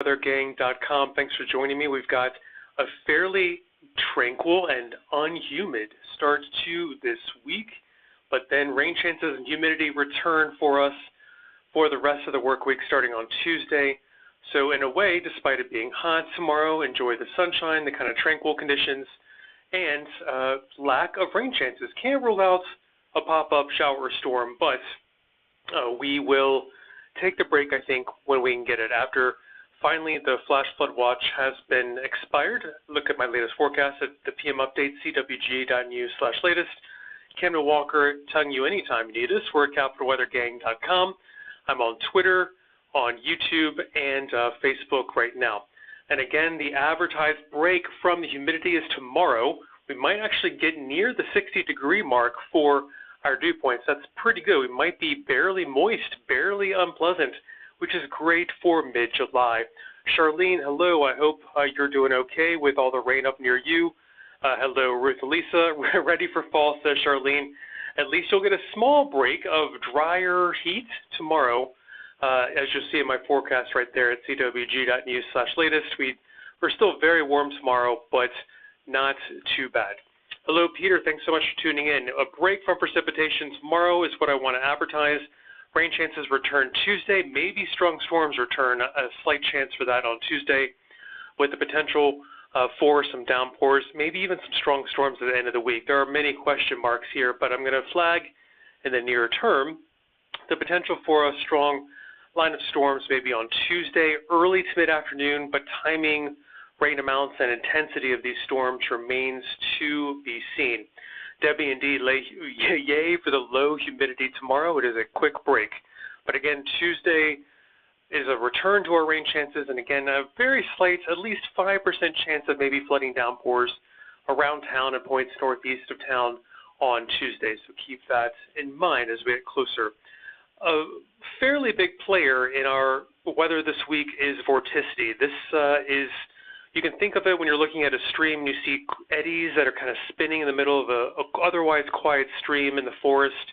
weathergang.com. Thanks for joining me. We've got a fairly tranquil and unhumid start to this week, but then rain chances and humidity return for us for the rest of the work week starting on Tuesday. So in a way, despite it being hot tomorrow, enjoy the sunshine, the kind of tranquil conditions, and lack of rain chances. Can't rule out a pop-up shower or storm, but we will take the break, I think, when we can get it. After finally the flash flood watch has been expired, look at my latest forecast at the PM update, CWG.news/latest. Camden Walker telling you anytime you need us. We're at capitalweathergang.com. I'm on Twitter, on YouTube, and Facebook right now. And again, the advertised break from the humidity is tomorrow. We might actually get near the 60-degree mark for our dew points. That's pretty good. We might be barely moist, barely unpleasant, which is great for mid-July. Charlene, hello. I hope you're doing okay with all the rain up near you. Hello, Ruth Elisa. We're ready for fall, says Charlene. At least you'll get a small break of drier heat tomorrow, as you'll see in my forecast right there at CWG.news/latest. We're still very warm tomorrow, but not too bad. Hello, Peter. Thanks so much for tuning in. A break from precipitation tomorrow is what I want to advertise. Rain chances return Tuesday. Maybe strong storms return. A slight chance for that on Tuesday, with the potential for some downpours, maybe even some strong storms at the end of the week. There are many question marks here, but I'm going to flag in the near term the potential for a strong line of storms maybe on Tuesday, early to mid-afternoon, but timing, rain amounts, and intensity of these storms remains to be seen. Debbie, indeed, yay for the low humidity tomorrow. It is a quick break. But again, Tuesday is a return to our rain chances, and again, a very slight, at least 5% chance of maybe flooding downpours around town and points northeast of town on Tuesday. So keep that in mind as we get closer. A fairly big player in our weather this week is vorticity. This is, you can think of it when you're looking at a stream, you see eddies that are kind of spinning in the middle of a otherwise quiet stream in the forest.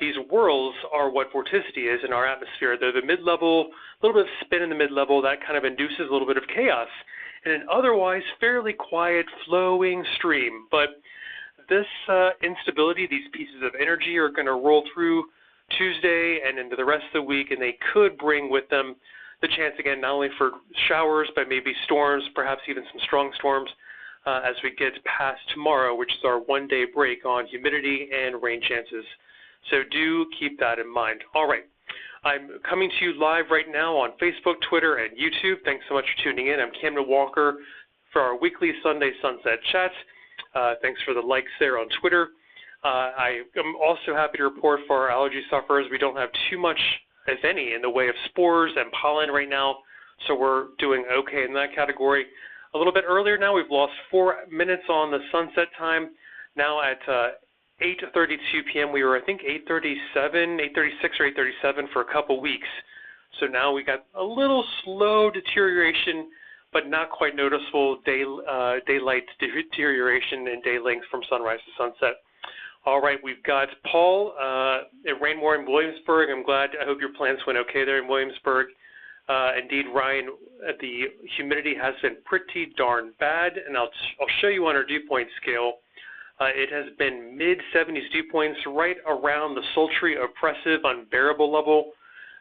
These whirls are what vorticity is in our atmosphere. They're the mid-level, a little bit of spin in the mid-level that kind of induces a little bit of chaos in an otherwise fairly quiet, flowing stream. But this instability, these pieces of energy are going to roll through Tuesday and into the rest of the week, and they could bring with them the chance, again, not only for showers, but maybe storms, perhaps even some strong storms as we get past tomorrow, which is our one-day break on humidity and rain chances. So do keep that in mind. All right. I'm coming to you live right now on Facebook, Twitter, and YouTube. Thanks so much for tuning in. I'm Camden Walker for our weekly Sunday Sunset Chat. Thanks for the likes there on Twitter. I am also happy to report for our allergy sufferers, we don't have too much, if any, in the way of spores and pollen right now, so we're doing okay in that category. A little bit earlier now, we've lost 4 minutes on the sunset time. Now at 8:32 p.m., we were, I think, 8:36 or 8:37 for a couple weeks. So now we got a little slow deterioration, but not quite noticeable daylight deterioration in day length from sunrise to sunset. All right, we've got Paul. It rained more in Williamsburg. I hope your plans went okay there in Williamsburg. Indeed, Ryan, the humidity has been pretty darn bad, and I'll show you on our dew point scale. It has been mid-70s dew points, right around the sultry, oppressive, unbearable level,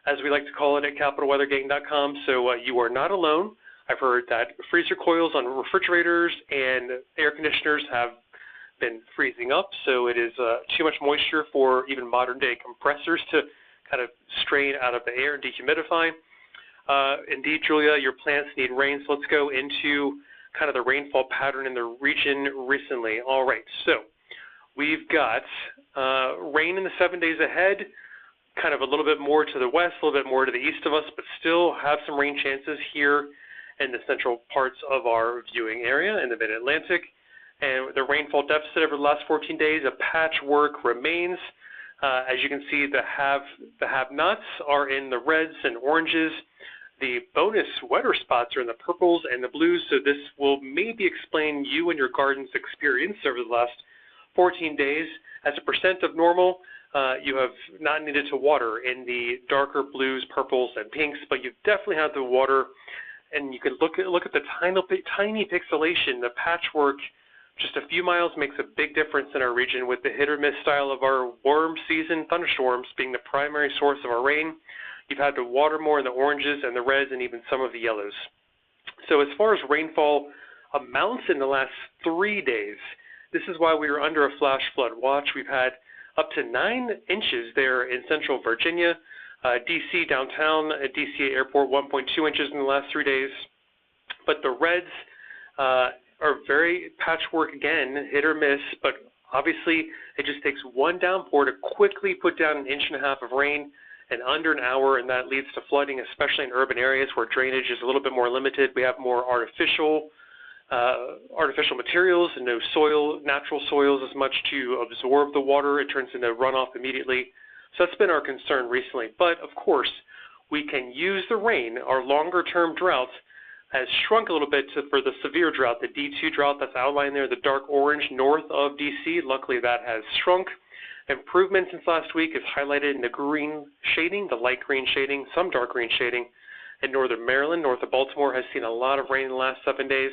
as we like to call it at capitalweathergang.com. So you are not alone. I've heard that freezer coils on refrigerators and air conditioners have been freezing up, so it is too much moisture for even modern-day compressors to kind of strain out of the air and dehumidify. Indeed, Julia, your plants need rain, so let's go into kind of the rainfall pattern in the region recently. All right, so we've got rain in the 7 days ahead, kind of a little bit more to the west, a little bit more to the east of us, but still have some rain chances here in the central parts of our viewing area in the mid-Atlantic. And the rainfall deficit over the last 14 days, a patchwork remains. As you can see, the have-nots are in the reds and oranges. The bonus wetter spots are in the purples and the blues, so this will maybe explain you and your garden's experience over the last 14 days. As a percent of normal, you have not needed to water in the darker blues, purples, and pinks, but you've definitely had to water and you can look at the tiny pixelation. The patchwork just a few miles makes a big difference in our region, with the hit or miss style of our warm season thunderstorms being the primary source of our rain. You've had to water more in the oranges and the reds and even some of the yellows. So as far as rainfall amounts in the last 3 days, this is why we were under a flash flood watch. We've had up to 9 inches there in central Virginia, D.C. downtown at D.C. airport, 1.2 inches in the last 3 days. But the reds are very patchwork again, hit or miss, but obviously it just takes one downpour to quickly put down 1.5 inches of rain in under an hour, and that leads to flooding, especially in urban areas where drainage is a little bit more limited. We have more artificial materials and no soil, natural soils as much to absorb the water. It turns into runoff immediately. So that's been our concern recently. But of course, we can use the rain. Our longer-term drought has shrunk a little bit for the severe drought, the D2 drought that's outlined there, the dark orange north of D.C. Luckily, that has shrunk. Improvement since last week is highlighted in the green shading, the light green shading, some dark green shading. In northern Maryland, north of Baltimore, has seen a lot of rain in the last 7 days.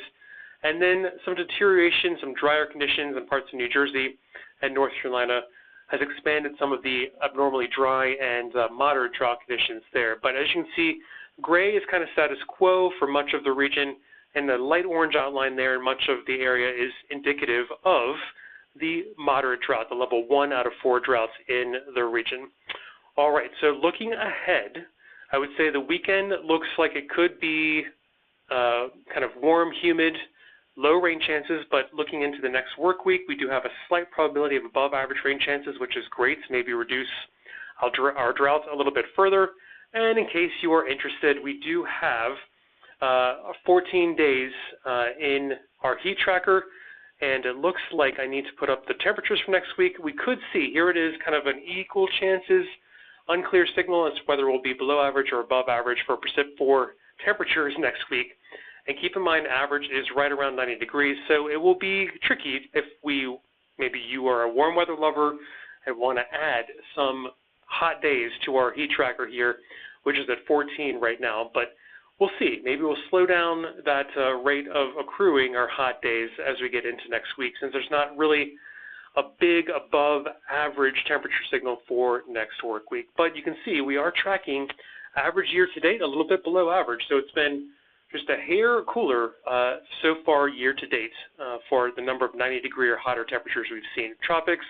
And then some deterioration, some drier conditions in parts of New Jersey and North Carolina has expanded some of the abnormally dry and moderate drought conditions there. But as you can see, gray is kind of status quo for much of the region, and the light orange outline there in much of the area is indicative of the moderate drought, the level 1 out of 4 droughts in the region. All right, so looking ahead, I would say the weekend looks like it could be kind of warm, humid, low rain chances, but looking into the next work week, we do have a slight probability of above average rain chances, which is great to maybe reduce our drought a little bit further. And in case you are interested, we do have 14 days in our heat tracker, and it looks like I need to put up the temperatures for next week. We could see, here it is, kind of an equal chances, unclear signal as to whether it will be below average or above average for temperatures next week. And keep in mind, average is right around 90 degrees, so it will be tricky if maybe you are a warm weather lover and want to add some hot days to our heat tracker here, which is at 14 right now. But we'll see. Maybe we'll slow down that rate of accruing our hot days as we get into next week, since there's not really a big above average temperature signal for next work week. But you can see we are tracking average year to date a little bit below average, so it's been just a hair cooler so far year to date for the number of 90-degree or hotter temperatures we've seen. Tropics,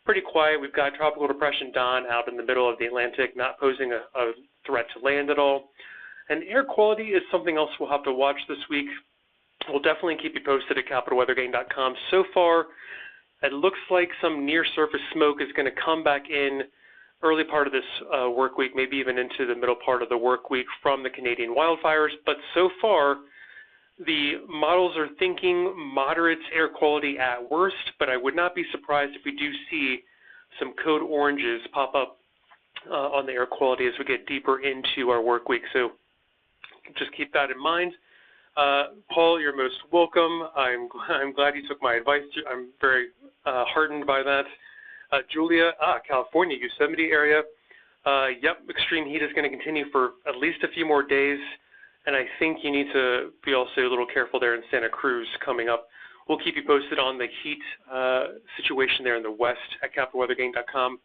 pretty quiet. We've got Tropical Depression Don out in the middle of the Atlantic, not posing a threat to land at all. And air quality is something else we'll have to watch this week. We'll definitely keep you posted at capitalweathergang.com. So far, it looks like some near-surface smoke is going to come back in early part of this work week, maybe even into the middle part of the work week from the Canadian wildfires. But so far, the models are thinking moderate air quality at worst, but I would not be surprised if we do see some code oranges pop up on the air quality as we get deeper into our work week. So just keep that in mind. Paul, you're most welcome. I'm glad you took my advice. I'm very heartened by that. Julia, California, Yosemite area. Yep, extreme heat is going to continue for at least a few more days, and I think you need to be also a little careful there in Santa Cruz coming up. We'll keep you posted on the heat situation there in the west at capitalweathergang.com.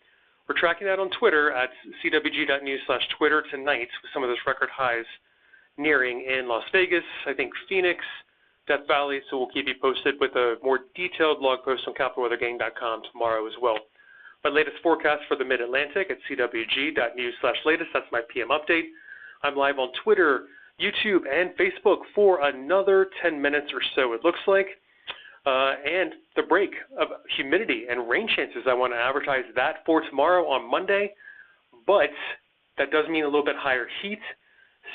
We're tracking that on Twitter at CWG.news/Twitter tonight with some of those record highs nearing in Las Vegas, I think Phoenix, Death Valley, so we'll keep you posted with a more detailed blog post on capitalweathergang.com tomorrow as well. My latest forecast for the Mid-Atlantic at CWG.news/latest, that's my PM update. I'm live on Twitter, YouTube, and Facebook for another 10 minutes or so, it looks like. And the break of humidity and rain chances, I want to advertise that for tomorrow on Monday, but that does mean a little bit higher heat.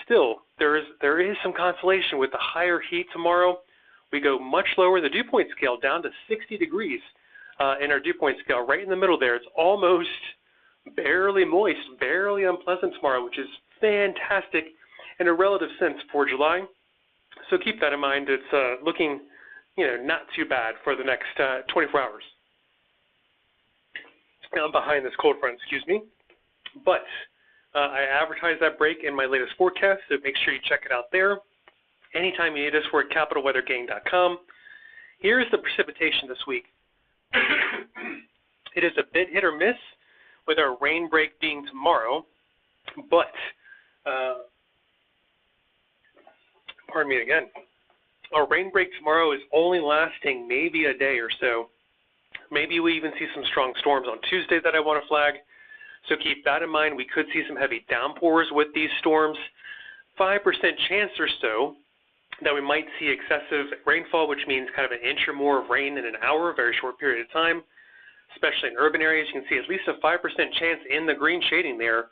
Still, there is some consolation with the higher heat tomorrow. We go much lower in the dew point scale, down to 60 degrees in our dew point scale, right in the middle there. It's almost barely moist, barely unpleasant tomorrow, which is fantastic in a relative sense for July. So keep that in mind. It's looking, not too bad for the next 24 hours. I'm behind this cold front, excuse me. But I advertise that break in my latest forecast, so make sure you check it out there. Anytime you need us, we're at capitalweathergang.com. Here's the precipitation this week. It is a bit hit or miss, with our rain break being tomorrow, but, pardon me again, our rain break tomorrow is only lasting maybe a day or so. Maybe we even see some strong storms on Tuesday that I want to flag, so keep that in mind. We could see some heavy downpours with these storms. 5% chance or so that we might see excessive rainfall, which means kind of an inch or more of rain in an hour, a very short period of time, especially in urban areas. You can see at least a 5% chance in the green shading there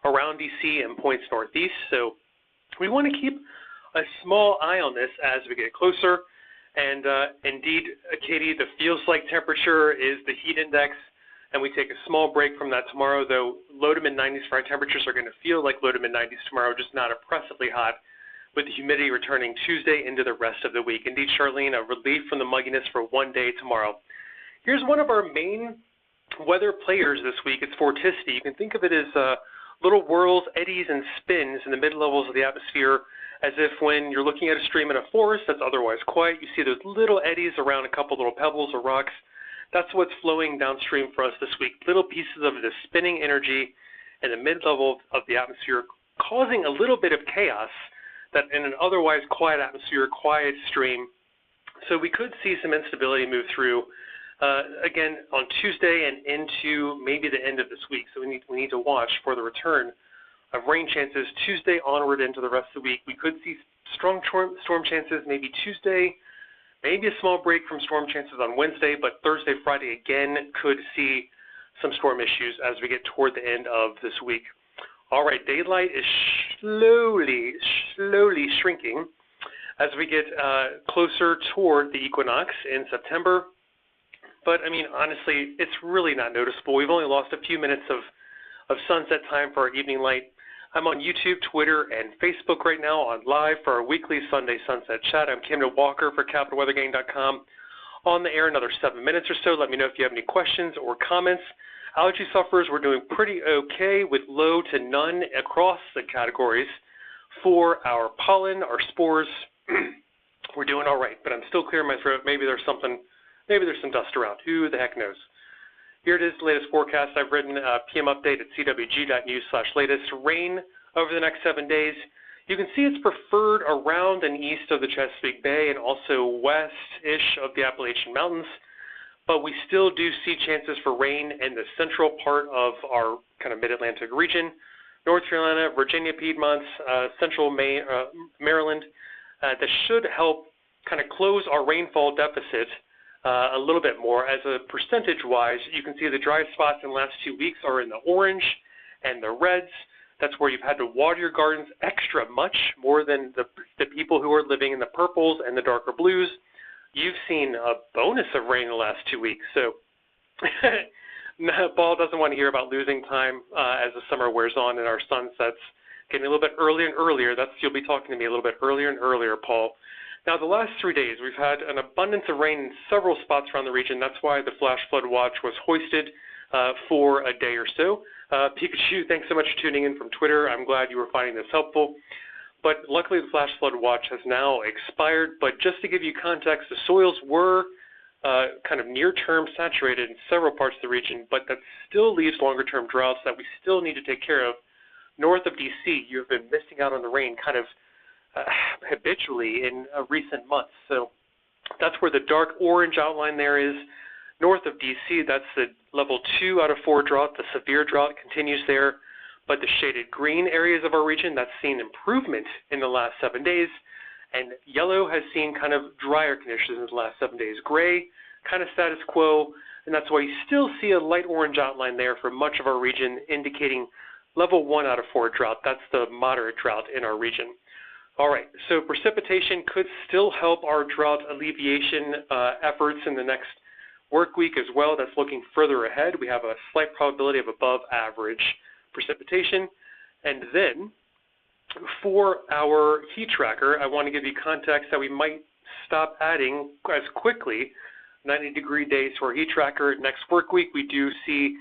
around D.C. and points northeast. So we want to keep a small eye on this as we get closer. And indeed, Katie, the feels like temperature is the heat index, and we take a small break from that tomorrow, though low to mid-90s for high temperatures are going to feel like low to mid-90s tomorrow, just not oppressively hot, with the humidity returning Tuesday into the rest of the week. Indeed, Charlene, a relief from the mugginess for one day tomorrow. Here's one of our main weather players this week. It's vorticity. You can think of it as little whirls, eddies, and spins in the mid-levels of the atmosphere, as if when you're looking at a stream in a forest that's otherwise quiet, you see those little eddies around a couple little pebbles or rocks. That's what's flowing downstream for us this week. Little pieces of this spinning energy in the mid-level of the atmosphere, causing a little bit of chaos that in an otherwise quiet atmosphere, quiet stream. So we could see some instability move through again on Tuesday and into maybe the end of this week. So we need to watch for the return of rain chances Tuesday onward into the rest of the week. We could see strong storm chances maybe Tuesday, maybe a small break from storm chances on Wednesday, but Thursday, Friday again could see some storm issues as we get toward the end of this week. All right, daylight is slowly shrinking as we get closer toward the equinox in September. But, I mean, honestly, it's really not noticeable. We've only lost a few minutes of sunset time for our evening light. I'm on YouTube, Twitter, and Facebook right now on live for our weekly Sunday sunset chat. I'm Camden Walker for CapitalWeatherGang.com. On the air another 7 minutes or so. Let me know if you have any questions or comments. Allergy sufferers, we're doing pretty okay with low to none across the categories. For our pollen, our spores, we're doing all right, but I'm still clearing my throat. Maybe there's some dust around. Who the heck knows? Here it is, the latest forecast. I've written a PM update at CWG.news/latest. Rain over the next 7 days. You can see it's preferred around and east of the Chesapeake Bay and also west-ish of the Appalachian Mountains. But we still do see chances for rain in the central part of our kind of mid-Atlantic region, North Carolina, Virginia, Piedmont, central Maryland. That should help kind of close our rainfall deficit a little bit more. As a percentage-wise, you can see the dry spots in the last 2 weeks are in the orange and the reds. That's where you've had to water your gardens extra much, more than the people who are living in the purples and the darker blues. You've seen a bonus of rain in the last 2 weeks, so Paul doesn't want to hear about losing time as the summer wears on and our sunsets getting a little bit earlier and earlier. You'll be talking to me a little bit earlier and earlier, Paul. Now, the last 3 days, we've had an abundance of rain in several spots around the region. That's why the flash flood watch was hoisted for a day or so. Pikachu, thanks so much for tuning in from Twitter. I'm glad you were finding this helpful. But luckily, the flash flood watch has now expired. But just to give you context, the soils were kind of near-term saturated in several parts of the region, but that still leaves longer-term droughts that we still need to take care of. North of D.C., you've been missing out on the rain kind of habitually in recent months. So that's where the dark orange outline there is. North of D.C., that's the level 2 out of 4 drought. The severe drought continues there. But the shaded green areas of our region, that's seen improvement in the last 7 days. And yellow has seen kind of drier conditions in the last 7 days. Gray, kind of status quo. And that's why you still see a light orange outline there for much of our region, indicating level 1 out of 4 drought. That's the moderate drought in our region. All right, so precipitation could still help our drought alleviation efforts in the next work week as well. That's looking further ahead. We have a slight probability of above average precipitation. And then for our heat tracker, I want to give you context that we might stop adding as quickly 90-degree days to our heat tracker. Next work week, we do see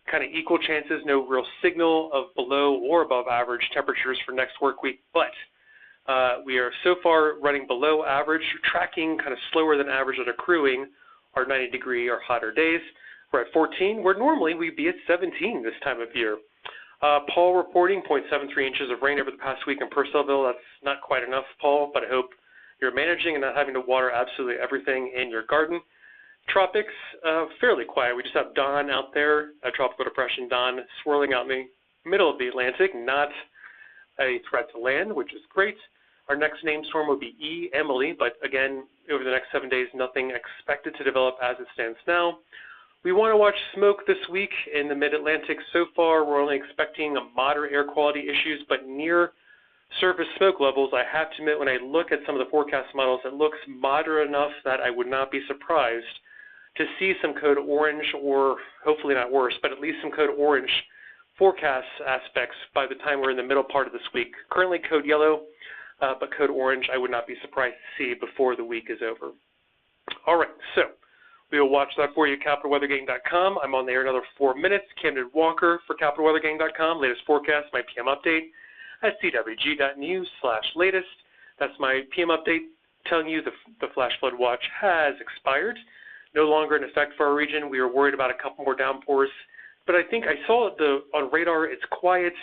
kind of equal chances, no real signal of below or above average temperatures for next work week, but We are so far running below average, tracking kind of slower than average and accruing our 90-degree or hotter days. We're at 14, where normally we'd be at 17 this time of year. Paul reporting 0.73 inches of rain over the past week in Purcellville. That's not quite enough, Paul, but I hope you're managing and not having to water absolutely everything in your garden. Tropics, fairly quiet. We just have Don out there, a tropical depression, Don, swirling out in the middle of the Atlantic, not a threat to land, which is great. Our next named storm will be Emily, but again, over the next 7 days, nothing expected to develop as it stands now. We want to watch smoke this week in the mid-Atlantic. So far, we're only expecting moderate air quality issues, but near surface smoke levels, I have to admit, when I look at some of the forecast models, it looks moderate enough that I would not be surprised to see some code orange, or hopefully not worse, but at least some code orange forecast aspects by the time we're in the middle part of this week. Currently code yellow, but code orange I would not be surprised to see before the week is over. All right, so we will watch that for you at CapitalWeatherGang.com. I'm on the air another 4 minutes. Camden Walker for CapitalWeatherGang.com. Latest forecast, my PM update at CWG.news/latest. That's my PM update telling you the flash flood watch has expired. No longer in effect for our region. We were worried about a couple more downpours, but I think I saw on radar it's quiet.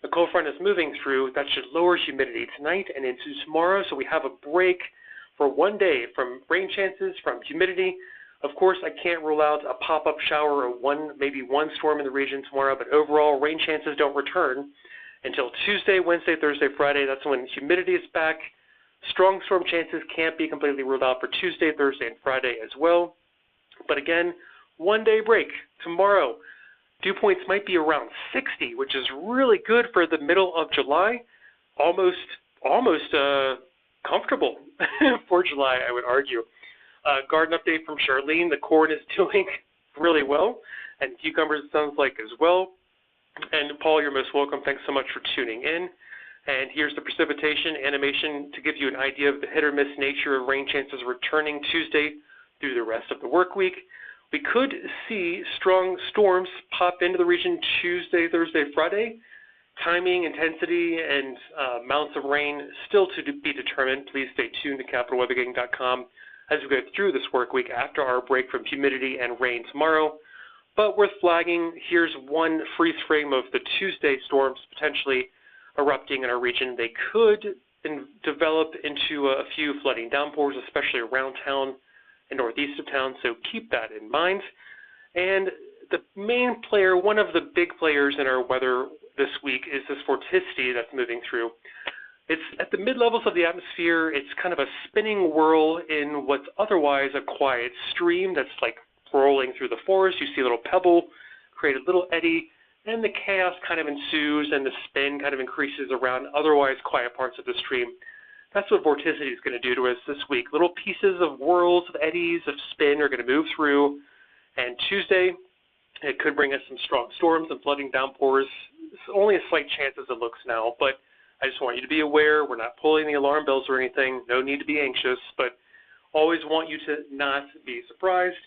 The cold front is moving through. That should lower humidity tonight and into tomorrow, so we have a break for 1 day from rain chances, from humidity. Of course, I can't rule out a pop-up shower or maybe one storm in the region tomorrow, but overall, rain chances don't return until Tuesday, Wednesday, Thursday, Friday. That's when humidity is back. Strong storm chances can't be completely ruled out for Tuesday, Thursday, and Friday as well. But again, 1 day break tomorrow. Dew points might be around 60, which is really good for the middle of July. Almost comfortable for July, I would argue. Garden update from Charlene. The corn is doing really well, and cucumbers, it sounds like, as well. And Paul, you're most welcome. Thanks so much for tuning in. And here's the precipitation animation to give you an idea of the hit or miss nature of rain chances returning Tuesday through the rest of the work week. We could see strong storms pop into the region Tuesday, Thursday, Friday. Timing, intensity, and amounts of rain still to be determined. Please stay tuned to CapitalWeatherGang.com as we go through this work week after our break from humidity and rain tomorrow. But worth flagging, here's one freeze frame of the Tuesday storms potentially erupting in our region. They could develop into a few flooding downpours, especially around town and northeast of town, so keep that in mind. And the main player, one of the big players in our weather this week, is this vorticity that's moving through. It's at the mid-levels of the atmosphere. It's kind of a spinning whirl in what's otherwise a quiet stream that's like rolling through the forest. You see a little pebble, create a little eddy, and the chaos kind of ensues and the spin kind of increases around otherwise quiet parts of the stream. That's what vorticity is going to do to us this week. Little pieces of whirls, of eddies, of spin are going to move through, and Tuesday it could bring us some strong storms and flooding downpours. It's only a slight chance as it looks now, but I just want you to be aware. We're not pulling the alarm bells or anything. No need to be anxious, but always want you to not be surprised.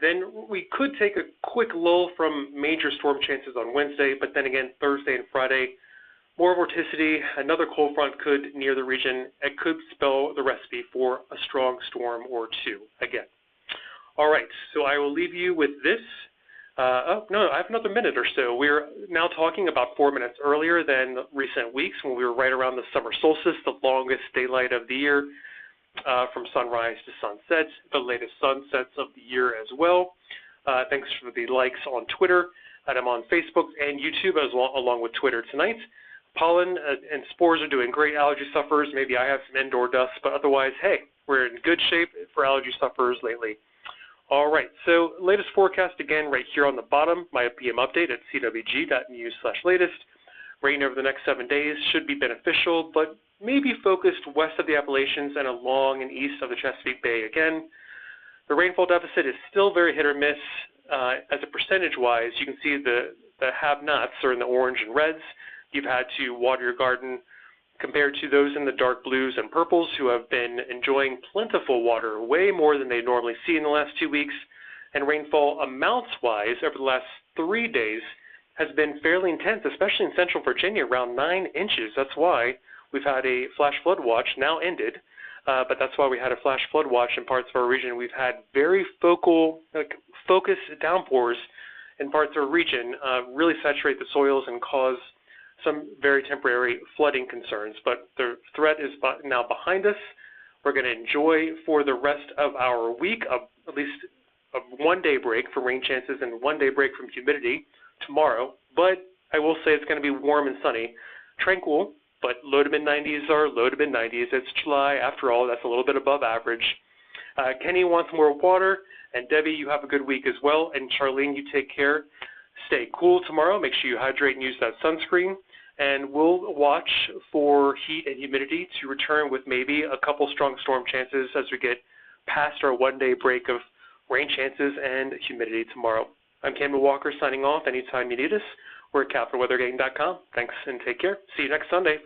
Then we could take a quick lull from major storm chances on Wednesday, but then again, Thursday and Friday, more vorticity, another cold front could near the region. It could spell the recipe for a strong storm or two again. All right, so I will leave you with this. I have another minute or so. We're now talking about 4 minutes earlier than recent weeks when we were right around the summer solstice, the longest daylight of the year, from sunrise to sunset, the latest sunsets of the year as well. Thanks for the likes on Twitter. And I'm on Facebook and YouTube along with Twitter tonight. Pollen and spores are doing great. Allergy sufferers, maybe I have some indoor dust, but otherwise, hey, we're in good shape for allergy sufferers lately. All right, so latest forecast again right here on the bottom, my PM update at CWG.news/latest. Rain over the next 7 days should be beneficial, but maybe focused west of the Appalachians and along and east of the Chesapeake Bay again. The rainfall deficit is still very hit or miss. As a percentage-wise, you can see the have-nots are in the orange and reds. You've had to water your garden compared to those in the dark blues and purples who have been enjoying plentiful water, way more than they normally see in the last 2 weeks. And rainfall amounts-wise over the last 3 days has been fairly intense, especially in central Virginia, around 9 inches. That's why we've had a flash flood watch, now ended, but that's why we had a flash flood watch in parts of our region. We've had very focused downpours in parts of our region, really saturate the soils and cause some very temporary flooding concerns. But the threat is now behind us. We're going to enjoy for the rest of our week at least a one-day break for rain chances and one-day break from humidity tomorrow. But I will say it's going to be warm and sunny, tranquil, but low to mid-90s are low to mid-90s. It's July. After all, that's a little bit above average. Kenny wants more water, and Debbie, you have a good week as well. And Charlene, you take care. Stay cool tomorrow. Make sure you hydrate and use that sunscreen. And we'll watch for heat and humidity to return with maybe a couple strong storm chances as we get past our one-day break of rain chances and humidity tomorrow. I'm Cameron Walker signing off. Anytime you need us, we're at CapitalWeatherGain.com. Thanks and take care. See you next Sunday for